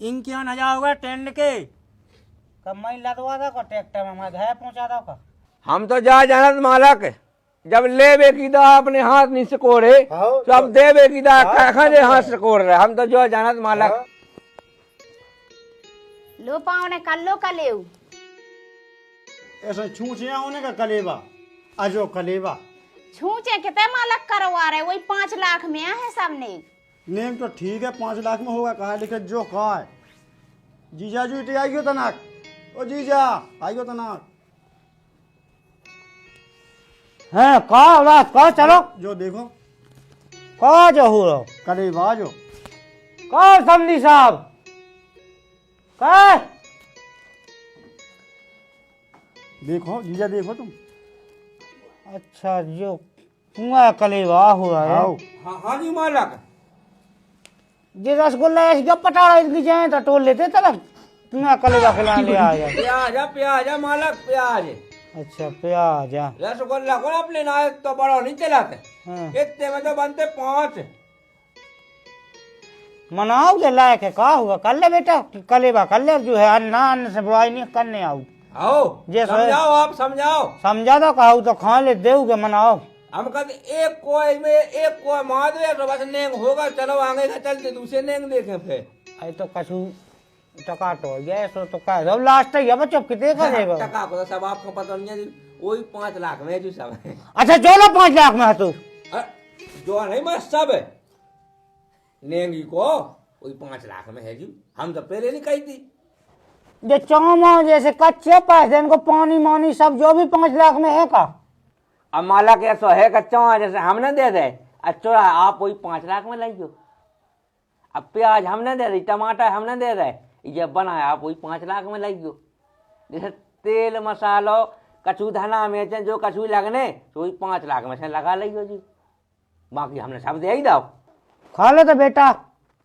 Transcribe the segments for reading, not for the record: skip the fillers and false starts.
इन क्यों न जाओगे टेंड के? कब मैं लदवा दो का ट्रैक्टर में मैं घर पहुंचा दो का। हम तो जा जानत मालक जब लेबे की दा अपने हाथ नहीं सकोरे तो अब देवे की दा कखा जे हाथ सकोर रहे। हम तो जो जानत मालक लो पावने कल्लो कलेऊ ऐसा छूचिया होने का कलेवा अजो कलेवा छूचे कितने मालक करवा रहे वही 5 लाख में है सबने। नेम तो ठीक है 5 लाख में होगा कहा लेकिन जो कहा है जीजा जी इटे आइयो तनाक ओ जीजा आइयो तनाक है का चलो जो देखो का जो हो रहा कलेवा जो का समझी साहब का देखो जीजा देखो तुम। अच्छा जो कुआ कलेवा हो रहा है। आओ हाँ जी मालक जे रसगुल्ला ऐसे पटाड़ा इसकी जाए तो टोल लेते तब कुआ कलेवा खिलाने ले आ जाए। प्याज है मालक प्याज। अच्छा प्याज रसगुल्ला को अपने ना तो बड़ा नहीं चलाते हाँ। इतने में तो बनते 5। मनाओ के लायक है का हुआ कर ले बेटा कलेवा कर ले जो है अन्न से बुराई नहीं करने आओ आओ जैसे समझाओ आप समझाओ समझा दो कहू तो खा ले देऊ के मनाओ। हम कहते एक कोई में एक कोई मार दे तो बस नेंग होगा चलो आगे का चलते दूसरे नेंग देखें फिर। आई तो कछु टका तो गया सो तो का सब लास्ट है बच्चों कितने का देगा टका को तो सब आपको पता नहीं है वही 5 लाख में जो सब है। अच्छा जो लो 5 लाख में है तू जो नहीं मत सब है नेंगी को वही 5 लाख में है जी। हम तो पहले नहीं कही थी जो चामा जैसे कच्चे पैसे इनको पानी मानी सब जो भी 5 लाख में है का। अब माला के ऐसा है कच्चा जैसे हमने दे दे अच्छा आप वही 5 लाख में लाइयो। अब प्याज हमने दे दी टमाटर हमने दे दे ये बनाया आप वही 5 लाख में लाइयो। जैसे तेल मसालो कछु धना मिर्च जो कछु लगने तो वही 5 लाख में से लगा लियो जी। बाकी हमने सब दे ही दो खा ले तो बेटा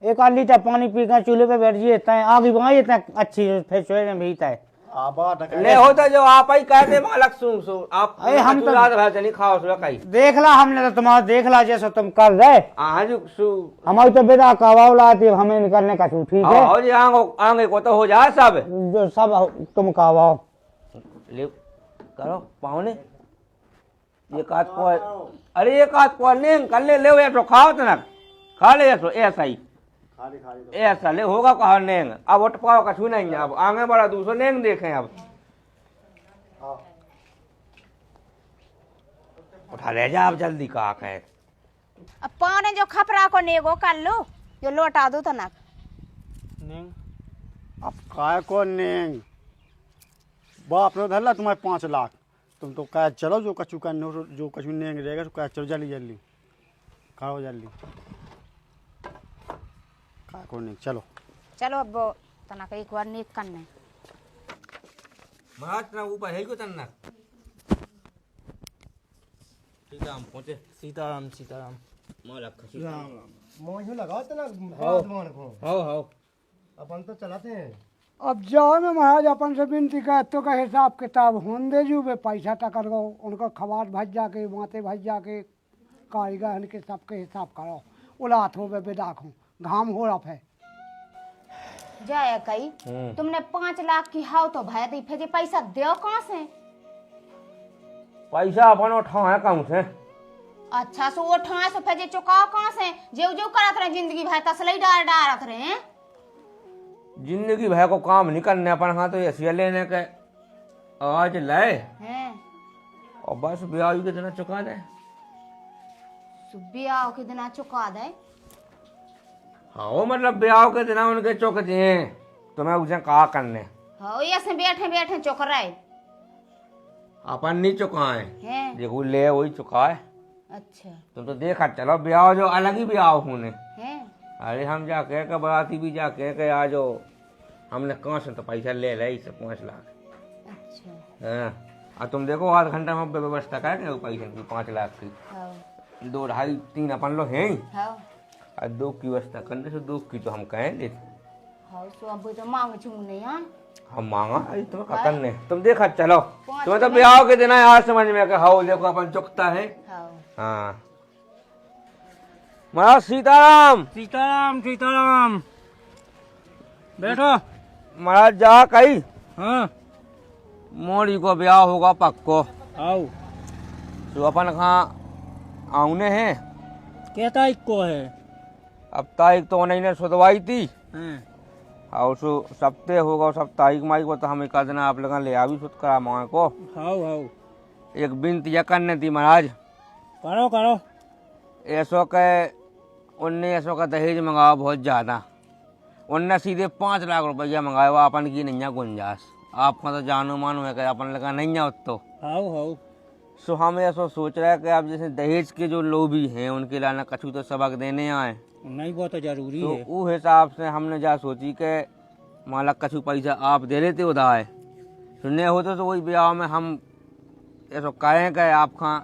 1 आध लीटर पानी पी कर चूल्हे पे बैठ जिए तय आगे बनाइए तय अच्छी फिर सोए में भीता है आबा टका ले होता जो आप ही कहते मालक सुन आप अरे हम तो रात भर नहीं खाओ सो कहीं देख ला हमने तो तुम्हारा देख ला जैसा तुम कर रहे आज हमारी तो बेटा कवावला आती हमें निकलने का ठीक है और जी आगे को तो हो जाए सब जो सब तुम कवाओ ले करो पावने एक आध को अरे एक आध को नेंग कर ले या तो खाओ तो ना खा ले या तो ऐसा ही ऐसा ले होगा कहा नेंग अब उठ पाओ का छू नहीं अब आगे बड़ा दूसरा नेंग देखें अब उठा ले जा अब जल्दी कहा है। अब पाने जो खपरा को नेगो कर लो जो लौटा दो तनक अब काय को नेंग बाप ने धरला तुम्हारे 5 लाख तुम तो कह चलो जो कछु का जो कछु नेंग रहेगा तो कह चलो जल्दी जल्दी खाओ जल्दी काय को नेंग चलो चलो अब तनक एक बार नेक करने महाराज ना ऊपर है को तन्ना सीताराम पहुंचे सीताराम सीताराम मालक राम मोह लगाओ तना हां अपन तो चलाते हैं। अब जाओ में महाराज अपन से विनती का तो का हिसाब किताब होन दे जू बे पैसा टकर गो उनका खबार भज जाके माते भज जाके कारीगर इनके सबके हिसाब करो उलात हो बे बेदाख हो घाम हो रहा है जाए कई तुमने 5 लाख की हाउ तो भाई दी फिर पैसा दो कहां से? पैसा अपन उठा है कहां से? अच्छा सो उठा से फिर चुकाओ कहां से? जो जो करत रहे जिंदगी भाई तसलई डारत रहे हैं जिंदगी भाई को काम नहीं करने अपन हाँ तो ऐसी लेने के आज लाए हैं और बस ब्याह के दिन चुका दे ब्याह के दिन चुका दे। हाँ वो मतलब ब्याह के दिन उनके चुक दिए तो मैं उसे कहा करने हाँ ऐसे बैठे बैठे चुक रहे अपन नहीं चुकाए हैं। देखो ले वही चुकाए। अच्छा तुम तो देखा चलो ब्याह जो अलग ही ब्याह होने हैं। अरे हम जा कह के बराती भी जा कह के आज हमने कहाँ से तो पैसा ले ले इसे 5 लाख। अच्छा हाँ और तुम देखो आध घंटा में व्यवस्था कर के पैसे की 5 लाख की हाँ 2 2.5 3 अपन लोग हैं हाँ और 2 की व्यवस्था करने से 2 की तो हम कहें ले हाँ सो अब तो मांग चुंग नहीं हाँ हम मांगा अरे तुम्हें क्या करने तुम देखा चलो तुम्हें तो ब्याह के दिन आज समझ में कि हाँ देखो अपन चुकता है। हाँ हाँ महाराज सीताराम सीताराम सीताराम बैठो। महाराज जा कही हाँ मोड़ी को ब्याह होगा पक्को। आओ। तो अपन कहाँ आउने हैं। क्या तारीख को है? अब तारीख तो उन्हीं ने सुधवाई थी हाँ। और सो सप्ते होगा सब तारीख माई को तो हम एक दिन आप लोग ले आ भी सुध करा माँ को। आओ आओ। एक बिनती यह करने थी महाराज। करो करो। ऐसो के उनने ऐसो का दहेज मंगाओ बहुत ज्यादा। उनने सीधे 5 लाख रुपया मंगाया हुआ अपन की नहीं है गुंजाइश। आपका तो जानो मानो है कि अपन लगा नहीं है तो। आओ आओ। सो हम ऐसा सोच रहे हैं कि आप जैसे दहेज के जो लोभी हैं उनके लाना कछु तो सबक देने आए नहीं वो तो जरूरी तो है। वो हिसाब से हमने जा सोची कि मालक कछु पैसा आप दे लेते उधार सुनने होते तो वही ब्याह में हम ऐसा कहें कि आप खां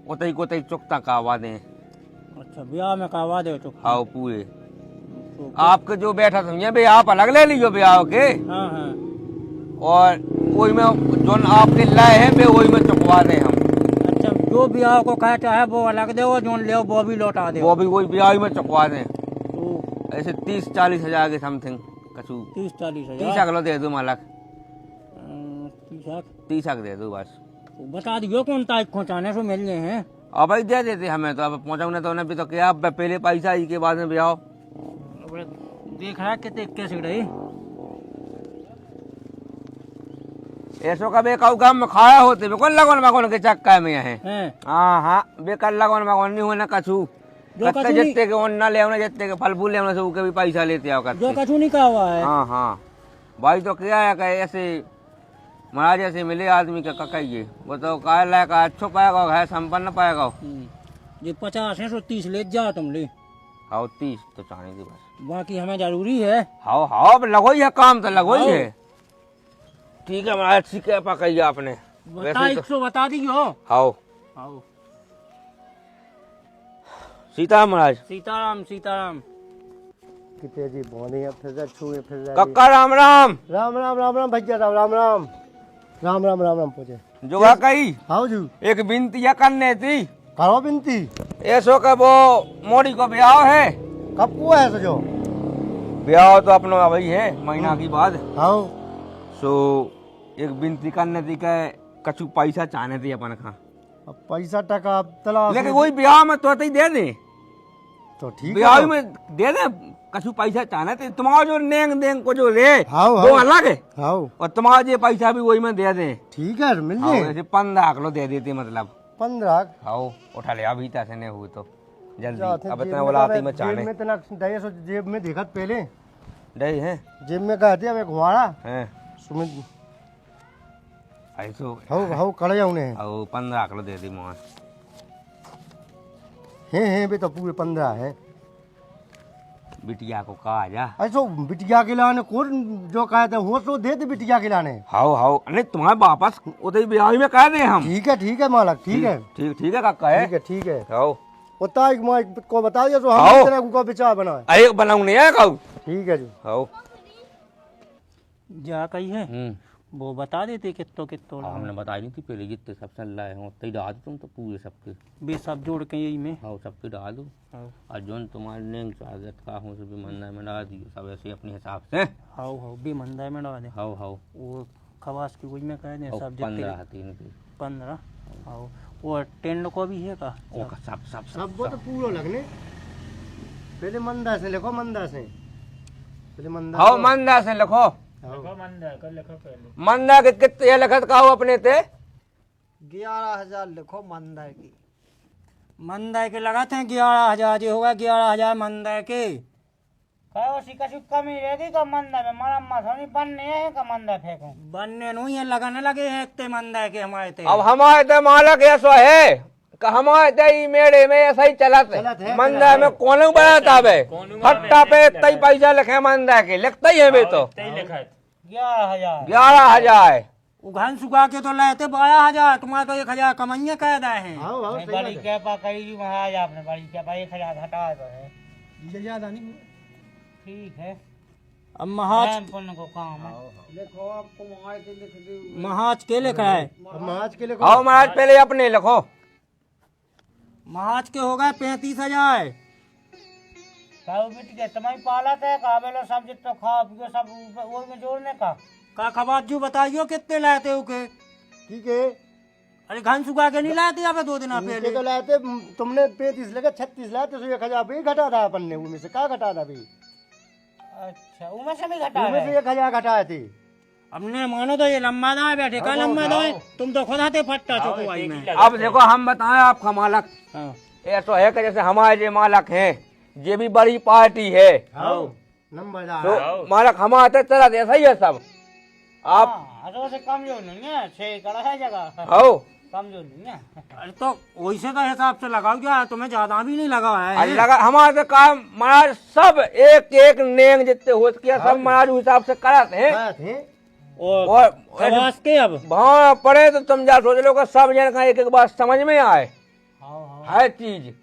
उतई को तई चुकता कावा दें। अच्छा ब्याह में कहवा दे तो। आओ पूरे आपके जो बैठा समझे भाई आप अलग ले लीजिए ब्याह के हाँ हाँ। और वही में जो आपके लाए हैं वे वही में चुकवा दें हम। अच्छा जो ब्याह को कहता है वो अलग दे जो ले वो भी लौटा दे। वो भी वही ब्याह में चुकवा दें। तो ऐसे 30-40 हजार के समथिंग कछु 30-40 30 हजार। किलो दे दो मालक। 30 30 दे दो बस। तो बता दियो कौन तारीख पहुँचाने से मिल गए हैं। अब भाई दे देते हमें तो अब पहुंचाने तो उन्हें भी तो क्या पहले पैसा ही के बाद में ब्याह। देख रहा कितने कैसे रही। ऐसो का बेकाऊ काम में खाया होते बिल्कुल लगन मगन के चक्का में है। हैं हाँ हाँ बेकार लगन मगन नहीं होना कछु जो कछु नहीं- जितने के ओन ले होना जितने के फल फूल ले होना से उनके भी पैसा लेते आओ जो करते। कछु नहीं कहा हुआ है। हाँ हाँ भाई तो क्या है कि ऐसे महाराज ऐसे मिले आदमी का कहिए वो तो कह लायक अच्छो पाएगा है संपन्न पाएगा। ये 50 है 30 ले जाओ तुम ले। हाँ 30 तो चाहने की बस। बाकी हमें जरूरी है। हाँ हाँ अब लगो ही है काम तो लगो ही है। ठीक है महाराज ठीक है पकड़िए आपने वैसे तारीख तो। सो बता दियो। हाँ आओ। सीता महाराज सीताराम सीताराम। कितने जी बोने फिर जा छुए फिर जा कक्का राम राम राम राम राम राम भैया राम राम राम राम राम राम राम पूछे जो है कही हाँ जी एक बिनती यह करने थी। करो बिनती ऐसो का वो मोड़ी को ब्याह है। कब को है सजो ब्याह तो अपना वही है महीना की बाद। हाँ सो एक बिनती करने थी कि कछु पैसा चाहने थी अपन का अब पैसा टका तलाश लेकिन वही ब्याह में तो ही दे दे तो ठीक ब्याह है में दे दे कछु पैसा चाहने थे तुम्हारा जो नेंग देंग को जो ले हाँ, वो हाँ। अलग है हाँ और तुम्हारा जो पैसा भी वही में दे दे। ठीक है मिल हाँ, जाए ऐसे 15 किलो दे देते मतलब 15 हाँ उठा ले अभी तक नहीं हुए तो जल्दी जाते अब जेब इतना में बुलाती तो में जेब चाहने में तना दया सो जेब में देखत पहले डे है जेब में कहते अब एक हुआड़ा हैं सुमित ऐसो हाउ हाउ कड़े उन्हें और 15 किलो दे दी मोहन हैं भी तो पूरे 15 है बिटिया को कहा जा। ऐसो बिटिया के लाने कौन जो कहते हैं वो सो दे दे बिटिया के लाने हाउ हाउ नहीं तुम्हारे वापस उधर ब्याह में कह दे हम। ठीक है मालक ठीक है ठीक है काका है ठीक है हाउ होता है मैं को बता दिया तो आओ। हम तेरा को विचार बना है अरे बनाऊ नहीं है काऊ ठीक है जी हाउ जा कही है वो बता देते कितो कितो हमने बताई नहीं थी पहले जितने सब चल रहे हैं उतने डाल तुम तो पूरे सबके बे सब जोड़ के यही में। हाँ सबके डाल दो और जोन तुम्हारे नेंग स्वागत का हूँ से भी मंदिर में डाल दियो सब ऐसे अपने हिसाब से। हाउ हाउ बे मंदाय में डाल दे। हाउ हाउ वो खवास की कोई में कह दे सब 15 3 के 15। हाउ वो टेंड को भी है का। ओ का सब सब सब वो तो पूरा लगने पहले मंदा से लिखो मंदा से पहले मंदा हाउ मंदा से लिखो मंदा के कितने लिखत का हो अपने ते 11,000 लिखो मंदा की मंदाय के लगाते हैं 11,000 जो होगा 11,000 मंदाय के। कमी रहेगी तो मंदा में मरम्मत होनी बनने है का मंदा फेंको बनने नहीं है लगाने लगे हैं इतने मंदाय के हमारे ते। अब हमारे ते मालक ऐसा है कि हमारे ते ई मेड़े में ऐसा ही चलत है मंदा में कौन बनाता है फट्टा पे इतना ही पैसा लिखे मंदा के लिखता ही है वे तो 11,000 उघान सुखा के तो लेते 12,000 तुम्हारे तो 1,000 कमाइए कह रहे हैं। बड़ी क्या पा कही महाराज आपने बड़ी क्या पा 1,000 घटा तो है ज्यादा नहीं ठीक है। अब महाज को काम है लिखो आपको महाज के लिख दे महाज के लिखा है। महाज के लिखो आओ महाराज पहले अपने लिखो महाज के हो गए 35,000 काऊ बिट के तुम्हारी पाला थे काबेलो सब जितना खा पियो सब वो में जोड़ने का खबाजू बताइयो कितने लाए थे उके ठीक है अरे घन सुखा के नहीं लाए थे यहाँ पे 2 दिन पहले पहले तो लाए थे तुमने 35 लगे 36 लाए तो 1000 भी घटा था अपन ने उनमें से क्या घटा था अभी अच्छा उनमें से भी घटा उनमें से 1000 घटाए थे हमने मानो तो ये लंबा दाए बैठे का लंबा दाए तुम तो खुद आते फट्टा चौको भाई में अब देखो हम बताएं आपका मालक ऐसा है कि जैसे हमारे जो मालक हैं ये भी बड़ी पार्टी है नंबरदार तो मालक हमारे तरह ऐसा ही है सब आप हाँ से कमजोर नहीं है 6 कड़ा है जगह हो कमजोर नहीं है अरे तो वैसे का हिसाब से लगाओ क्या तुम्हें ज्यादा भी नहीं लगा है लगा हमारे काम महाराज सब एक एक नेंग जितने हो सके सब महाराज उस हिसाब से कराते हैं और खवास के अब भाव पड़े तो तुम जा सोच लो कि सब जन का एक एक बात समझ में आए हर चीज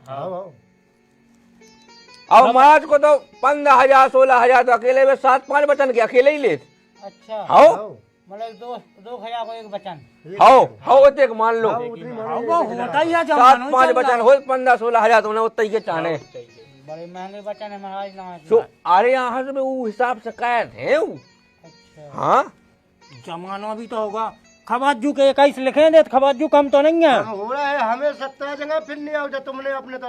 अब महाराज को तो 15,000 16,000 तो अकेले में 7-5 बचन के अकेले ही ले अच्छा हो मतलब 2,000 को एक बचन हो एक मान लो वो होता ही है 7-5 बचन हो 15-16,000 तुमने उतना ही के चाहने बड़े महंगे बचन है महाराज ना तो अरे यहाँ से वो हिसाब से कैद है अच्छा हाँ जमाना भी तो होगा खबाजू के 21 लिखे दे खबाजू कम तो नहीं है हो रहा है हमें 17 जगह फिर नहीं आओ तुमने अपने तो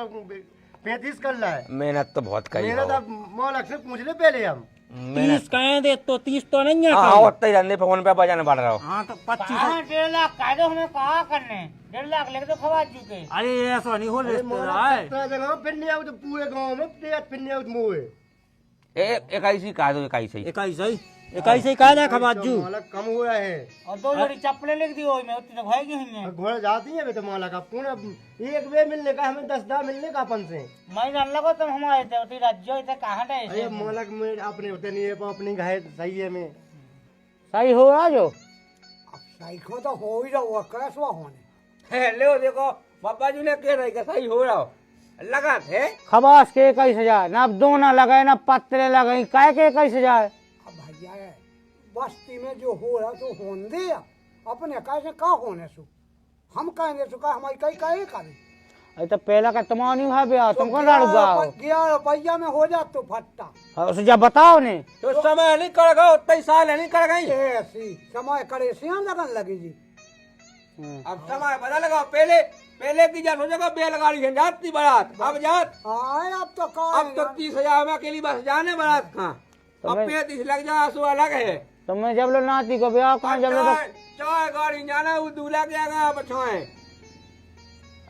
35 कर रहा है मेहनत तो बहुत करी मेहनत अब मालक से पूछ ले पहले हम 30 कहें दे तो 30 तो नहीं है हाँ उतना ही रहने फोन पे बजाने पड़ रहा हो हाँ तो 25 1.5 लाख कह दो हमें कहा करने 1.5 लाख लेके तो खबाजू के अरे ऐसा नहीं हो मालक 17 जगह फिर नहीं आओ तो पूरे गाँव में फिर नहीं आओ मुँह 21 ही कहा दो 21 ही 21 ही कहा था खबाजू मालक कम हो रहा है और 2 जोड़ी चप्पलें लिख दी में उतनी तो भाई नहीं है घोड़े जाती है तो मालक अब पूरा एक वे मिलने का हमें 10 मिलने का अपन से मैं जान लगा तुम हमारे थे उतनी राज्य इतने कहाँ थे अरे मालक में अपने होते नहीं है अपनी घाय सही है में सही हो रहा जो अब साइको तो हो ही रहा कैसा होने ले देखो बाबा जी ने कह रही सही हो रहा हो लगा थे खबास के 21,000 ना अब दोना लगाए ना पत्रे लगाए काय के 21,000 अब भैया बस्ती में जो हो रहा तो होने दे अपने कैसे का होने सु हम कहेंगे सु का हमारी कई कहे करे अरे तो पहला का तमानी भाई तुम कौन राड़ूगा 11 रुपया में हो जात तो फट्टा उसे जब बताओ ने तो समय नहीं करेगा उतना ही साल नहीं कर गई ऐसी समय करे से हम लगन लगी जी अब समय पता लगा पहले की जान हो जाएगा बैलगाड़ी है जाती बारात अब जात हाँ अब तो का अब तो 30,000 में अकेली बस जाने बारात कहाँ अब 35 लग जा सो अलग है तुम्हें जब लो नाती को ब्याह कहाँ जब लो चाय गाड़ी जाना वो दूल्हा के आगा बछवाए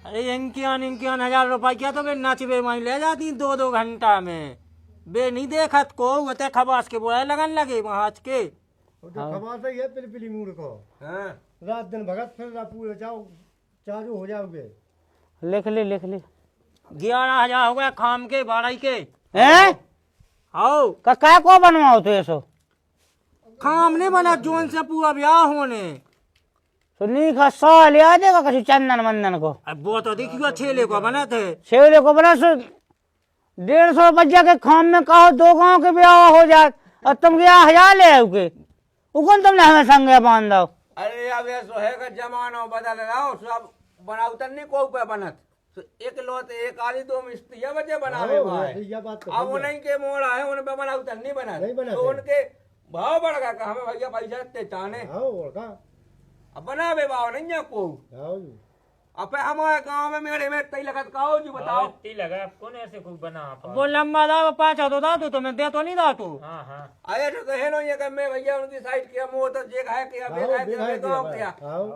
अरे इनकियान 1,000 रुपए क्या तो नाचबे माई ले जाती 2-2 घंटा में बे नहीं देखत को वते खबास के बोला लगन लगे महाज के खबर सही है पिली मूड को रात दिन भगत फिर पूरे जाओ चालू हो जाओगे लिख ले 11,000 हो गया खाम के 12 के हैं आओ का को बनवाओ तो ऐसो खाम नहीं बना जोन से पूरा ब्याह होने तो नहीं खा 100 ले आ देगा कछु चंदन मंदन को अब वो तो देखियो 6 को बना थे शेवले को बना 150 रुपया के खाम में कहो 2 गांव के ब्याह हो जात और तुम क्या 1000 ले आओ के उकन तुमने हमें संगे बांध दो अरे अब ऐसा है कि जमाना बदल रहा हो सब बना उतरने को ऊपर बनत तो एक लोत एक आली 2 मिस्त्री बचे बनावे भाई अब वो नहीं के मोड़ा है उन पे बना उतर नहीं बना तो उनके भाव बढ़ गया हमें भैया पैसा इतने चाहने अब बनावे भाव नहीं है को अब हमारे गांव में मेरे में तई लगत कहो जी बताओ ती लगा कौन ऐसे खूब बना वो लंबा दाव पाछा तो दा तो मैं दे तो नहीं दा तू हां हां आए तो है नो ये कि मैं भैया उनकी साइड किया मुंह तो जे खाए किया बे खाए किया गांव किया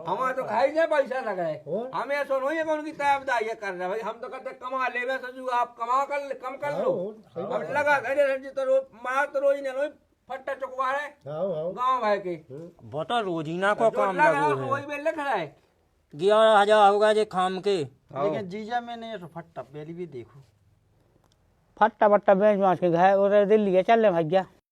हमारे तो खाई ने पैसा लगाए हमें ऐसा नहीं है कि उनकी ताबदाई कर रहे भाई हम तो कहते कमा लेवे सजू आप कमा कर कम कर लो अब लगा अरे रंजी तो मार तो रोज ने फट्टा चुकवा है गांव भाई के वो तो रोजीना को काम लगो है वही में लिख रहा है 11,000 होगा जे खाम के लेकिन जीजा मैंने ये फट्टा पहली भी देखो फट्टा बट्टा बेच माच के घाय और दिल्ली चल ले भैया